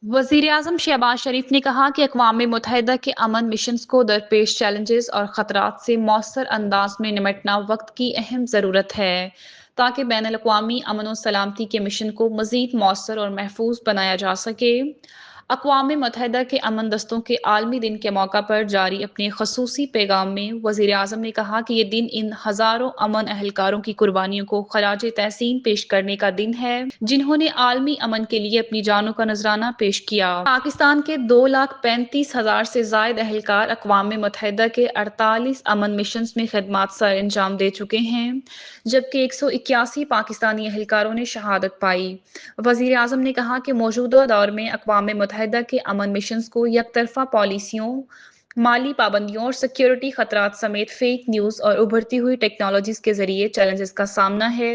वज़ीर-ए-आज़म शहबाज शरीफ ने कहा कि अक़वाम मुत्तहिदा के अमन मिशंस को दरपेश चैलेंजेस और ख़तरात से मौसर अंदाज में निमटना वक्त की अहम ज़रूरत है, ताकि बैनुल-अक़वामी अमन और सलामती के मिशन को मज़ीद मौसर और महफूज बनाया जा सके। अक़वाम मुत्तहिदा के अमन दस्तों के आलमी दिन के मौका पर जारी अपने ख़ुसूसी पैगाम में वज़ीर-ए-आज़म ने कहा कि ये दिन इन हज़ारों अमन एहलकारों की कुर्बानियों को ख़राज तहसीन पेश करने का दिन है, जिन्होंने आलमी अमन के लिए अपनी जानों का नजराना पेश किया। पाकिस्तान के 2,35,000 से ज़ायद एहलकार अक़वाम मुत्तहिदा के 48 अमन मिशंस में खिदमात सर अंजाम दे चुके हैं, जबकि 181 पाकिस्तानी एहलकारों ने शहादत पाई। वज़ीर आज़म ने कहा कि मौजूदा दौर में अक़वाम मुत्तहिदा के अमन मिशंस को यकतरफा पॉलिसियों, माली पाबंदियों और सिक्योरिटी खतरात समेत फेक न्यूज़ और उभरती हुई टेक्नोलॉजीज़ के जरिए चैलेंजेस का सामना है।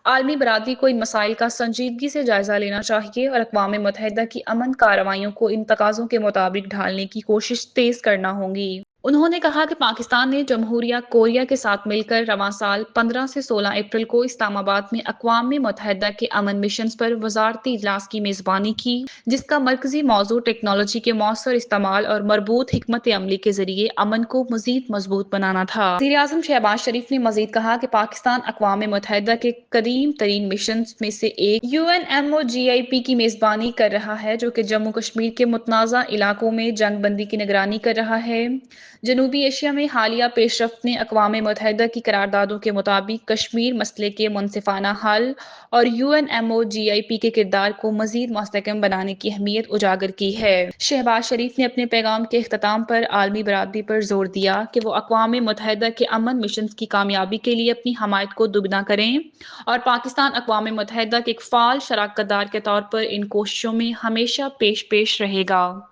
आलमी बरादरी को इन मसाइल का संजीदगी से जायजा लेना चाहिए और अक़वाम मुत्तहिदा की अमन कार्रवाइयों को इन तकाज़ों के मुताबिक ढालने की कोशिश तेज करना होगी। उन्होंने कहा कि पाकिस्तान ने जमहूरिया कोरिया के साथ मिलकर रवां साल 15 से 16 अप्रैल को इस्लामाबाद में अक़वाम मुत्तहिदा के अमन मिशंस पर वज़ारती इजलास की मेज़बानी की, जिसका मरकज़ी मौज़ू टेक्नोलॉजी के मौसर इस्तेमाल और मरबूत हिकमत अमली के जरिए अमन को मज़ीद मजबूत बनाना था। वज़ीर-ए-आज़म शहबाज शरीफ ने मज़ीद कहा कि पाकिस्तान अक़वाम मुत्तहिदा के कदीम तरीन मिशंस में से एक UNMOGIP की मेज़बानी कर रहा है, जो कि जम्मू कश्मीर के मुतनाज़ा इलाकों में जंग बंदी की निगरानी कर रहा है। जनूबी एशिया में हालिया पेशरफ्त ने अक़वाम मुत्तहिदा की करारदादों के मुताबिक कश्मीर मसले के मुनसिफाना हल और UNMOGIP के किरदार को मज़ीद मुस्तहकम बनाने की अहमियत उजागर की है। शहबाज शरीफ ने अपने पैगाम के इख्तिताम पर आलमी बरादरी पर जोर दिया कि वो अक़वाम मुत्तहिदा के अमन मिशन की कामयाबी के लिए अपनी हमायत को दुगना करें और पाकिस्तान अक़वाम मुत्तहिदा के एक फ़ाल शराकतदार के तौर पर इन कोशिशों में हमेशा पेश पेश रहेगा।